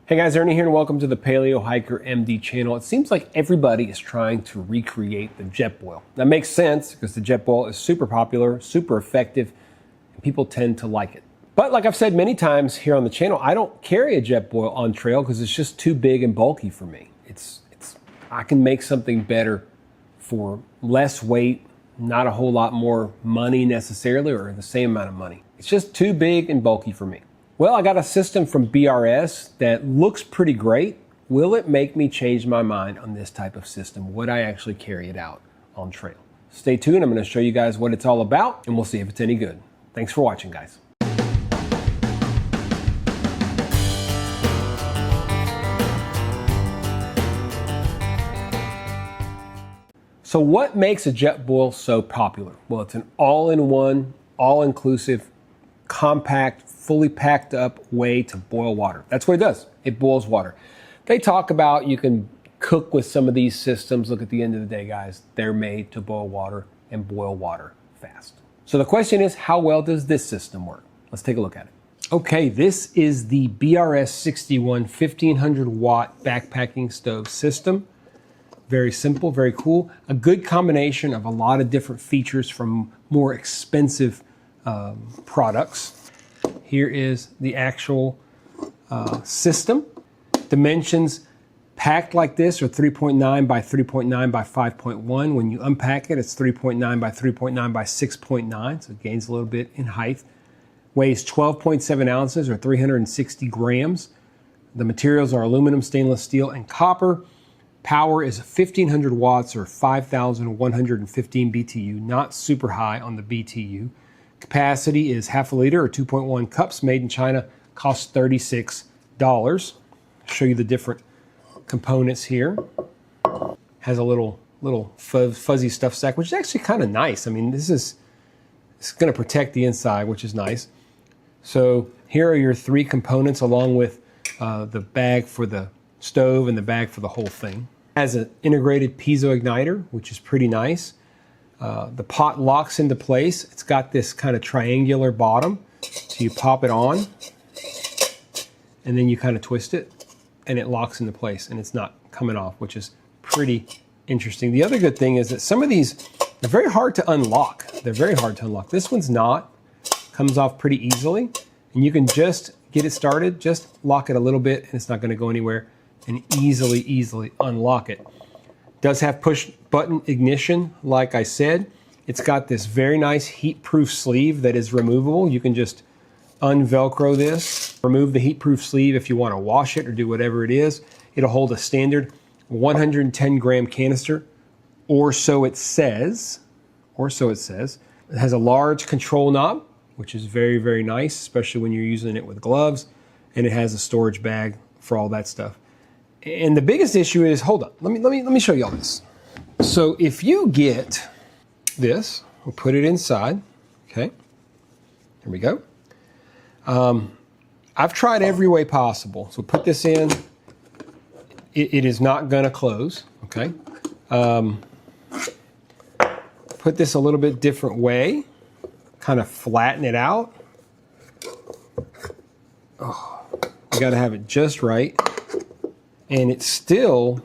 Hey guys, Ernie here and welcome to the Paleo Hiker MD channel. It seems like everybody is trying to recreate the Jetboil. That makes sense because the Jetboil is super popular, super effective, and people tend to like it. But like I've said many times here on the channel, I don't carry a Jetboil on trail because it's just too big and bulky for me. I can make something better for less weight, not a whole lot more money necessarily, or the same amount of money. It's just too big and bulky for me. Well, I got a system from BRS that looks pretty great. Will it make me change my mind on this type of system? Would I actually carry it out on trail? Stay tuned. I'm going to show you guys what it's all about, and we'll see if it's any good. Thanks for watching, guys. So what makes a Jetboil so popular? Well, it's an all-in-one, all-inclusive, compact, fully packed up way to boil water. That's what it does. It boils water. They talk about you can cook with some of these systems. Look, at the end of the day, guys, they're made to boil water and boil water fast. So the question is, how well does this system work? Let's take a look at it. Okay, this is the BRS 61 1500 watt backpacking stove system. Very simple, very cool. A good combination of a lot of different features from more expensive products. Here is the actual system. Dimensions packed like this are 3.9 by 3.9 by 5.1. When you unpack it, it's 3.9 by 3.9 by 6.9, so it gains a little bit in height. Weighs 12.7 ounces or 360 grams. The materials are aluminum, stainless steel, and copper. Power is 1500 watts or 5,115 BTU, not super high on the BTU. Capacity is half a liter or 2.1 cups, made in China, costs $36. Show you the different components here. Has a little fuzzy stuff sack, which is actually kind of nice. I mean, it's going to protect the inside, which is nice. So here are your three components along with the bag for the stove and the bag for the whole thing. Has an integrated piezo igniter, which is pretty nice. The pot locks into place. It's got this kind of triangular bottom, so you pop it on and then you kind of twist it and it locks into place and it's not coming off, which is pretty interesting. The other good thing is that some of these are very hard to unlock. They're very hard to unlock. This one's not. Comes off pretty easily, and you can just get it started, just lock it a little bit and it's not going to go anywhere, and easily unlock it. Does have push button ignition, like I said. It's got this very nice heat-proof sleeve that is removable. You can just unvelcro this, remove the heat-proof sleeve if you want to wash it or do whatever it is. It'll hold a standard 110 gram canister, or so it says. It has a large control knob, which is very, very nice, especially when you're using it with gloves. And it has a storage bag for all that stuff. And the biggest issue is, hold on, let me show you all this. So if you get this, we'll put it inside, okay? Here we go. I've tried every way possible. So put this in, it is not gonna close, okay? Put this a little bit different way, kind of flatten it out. Oh, you gotta have it just right. And it still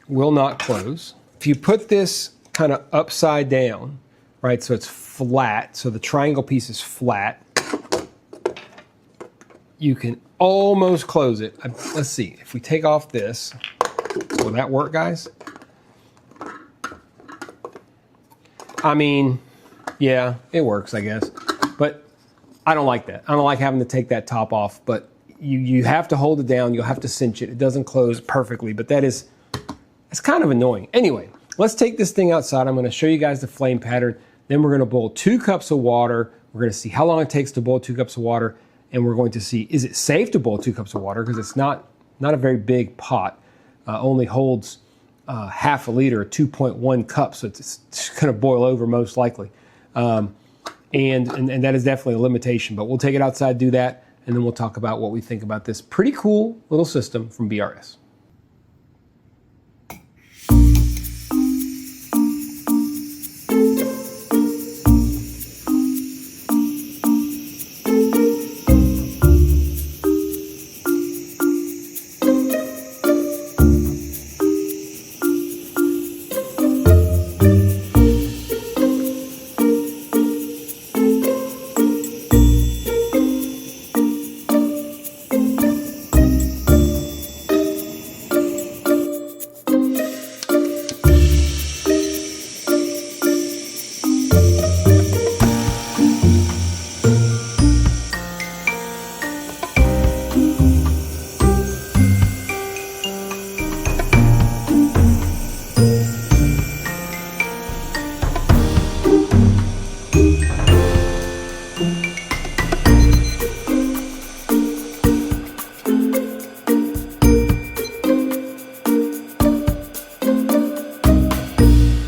will not close. If you put this kind of upside down, right, so it's flat, so the triangle piece is flat, you can almost close it. Let's see, if we take off this, will that work, guys? I mean, yeah, it works, I guess. But I don't like that. I don't like having to take that top off, but you have to hold it down. You'll have to cinch it. It doesn't close perfectly, but it's kind of annoying. Anyway, let's take this thing outside. I'm going to show you guys the flame pattern. Then we're going to boil 2 cups of water. We're going to see how long it takes to boil 2 cups of water. And we're going to see, is it safe to boil 2 cups of water? Because it's not a very big pot. Only holds half a liter, or 2.1 cups. So it's going to boil over most likely. And that is definitely a limitation. But we'll take it outside, do that. And then we'll talk about what we think about this pretty cool little system from BRS.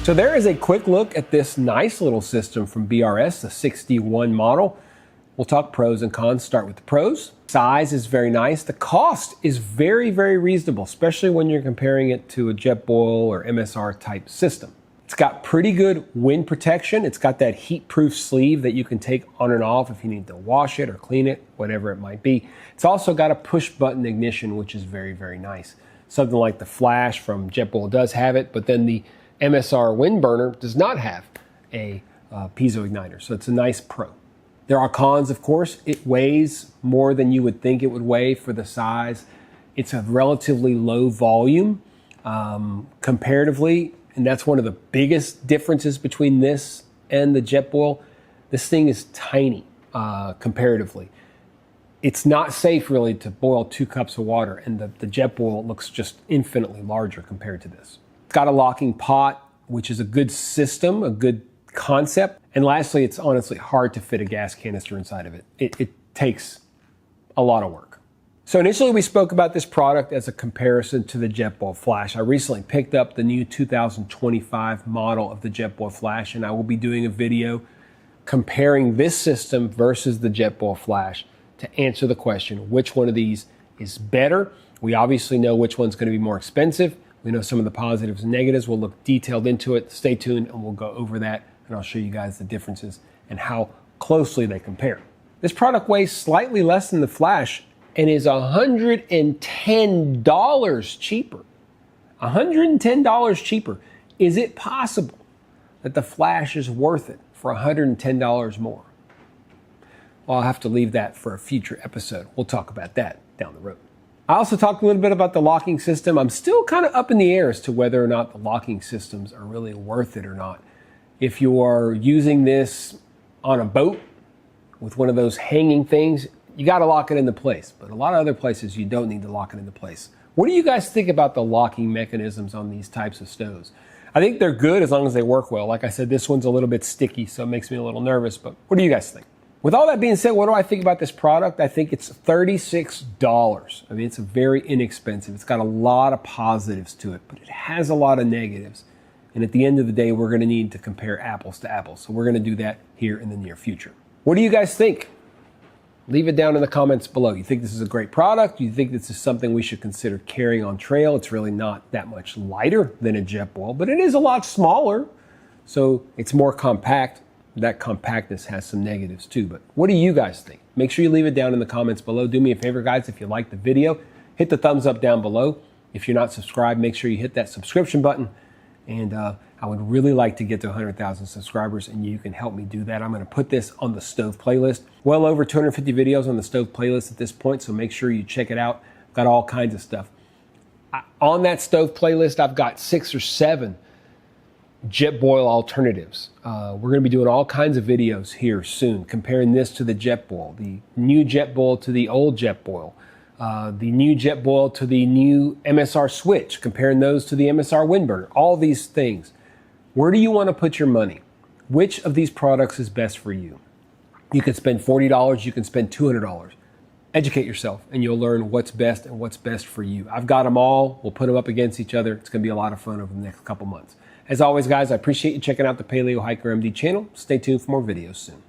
So there is a quick look at this nice little system from BRS, the 61 model. We'll talk pros and cons. Start with the pros. Size is very nice. The cost is very, very reasonable, especially when you're comparing it to a Jetboil or MSR type system. It's got pretty good wind protection. It's got that heat-proof sleeve that you can take on and off if you need to wash it or clean it, whatever it might be. It's also got a push-button ignition, which is very, very nice. Something like the Flash from Jetboil does have it, but then the MSR wind burner does not have a piezo igniter, so it's a nice pro. There are cons, of course. It weighs more than you would think it would weigh for the size. It's a relatively low volume comparatively, and that's one of the biggest differences between this and the Jetboil. This thing is tiny comparatively. It's not safe really to boil 2 cups of water, and the Jetboil looks just infinitely larger compared to this. It's got a locking pot, which is a good system, a good concept. And lastly, it's honestly hard to fit a gas canister inside of it. It takes a lot of work. So initially we spoke about this product as a comparison to the Jetboil Flash. I recently picked up the new 2025 model of the Jetboil Flash, and I will be doing a video comparing this system versus the Jetboil Flash to answer the question, which one of these is better? We obviously know which one's going to be more expensive. We know some of the positives and negatives. We'll look detailed into it. Stay tuned and we'll go over that, and I'll show you guys the differences and how closely they compare. This product weighs slightly less than the Flash and is $110 cheaper. $110 cheaper. Is it possible that the Flash is worth it for $110 more? Well, I'll have to leave that for a future episode. We'll talk about that down the road. I also talked a little bit about the locking system. I'm still kind of up in the air as to whether or not the locking systems are really worth it or not. If you are using this on a boat with one of those hanging things, you got to lock it into place. But a lot of other places, you don't need to lock it into place. What do you guys think about the locking mechanisms on these types of stoves? I think they're good as long as they work well. Like I said, this one's a little bit sticky, so it makes me a little nervous. But what do you guys think? With all that being said, what do I think about this product? I think it's $36. I mean, it's very inexpensive. It's got a lot of positives to it, but it has a lot of negatives. And at the end of the day, we're going to need to compare apples to apples. So we're going to do that here in the near future. What do you guys think? Leave it down in the comments below. You think this is a great product? You think this is something we should consider carrying on trail? It's really not that much lighter than a Jetboil, but it is a lot smaller. So it's more compact. That compactness has some negatives too, but what do you guys think? Make sure you leave it down in the comments below. Do me a favor, guys, if you like the video, hit the thumbs up down below. If you're not subscribed, make sure you hit that subscription button. And I would really like to get to 100,000 subscribers, and you can help me do that. I'm going to put this on the stove playlist. Well over 250 videos on the stove playlist at this point, so make sure you check it out. I've got all kinds of stuff. On that stove playlist, I've got 6 or 7 Jetboil alternatives. We're going to be doing all kinds of videos here soon, comparing this to the Jetboil, the new Jetboil to the old Jetboil, the new Jetboil to the new MSR switch, comparing those to the MSR wind burner, all these things. Where do you want to put your money? Which of these products is best for you? You can spend $40, you can spend $200. Educate yourself and you'll learn what's best and what's best for you. I've got them all. We'll put them up against each other. It's going to be a lot of fun over the next couple months. As always, guys, I appreciate you checking out the Paleo Hiker MD channel. Stay tuned for more videos soon.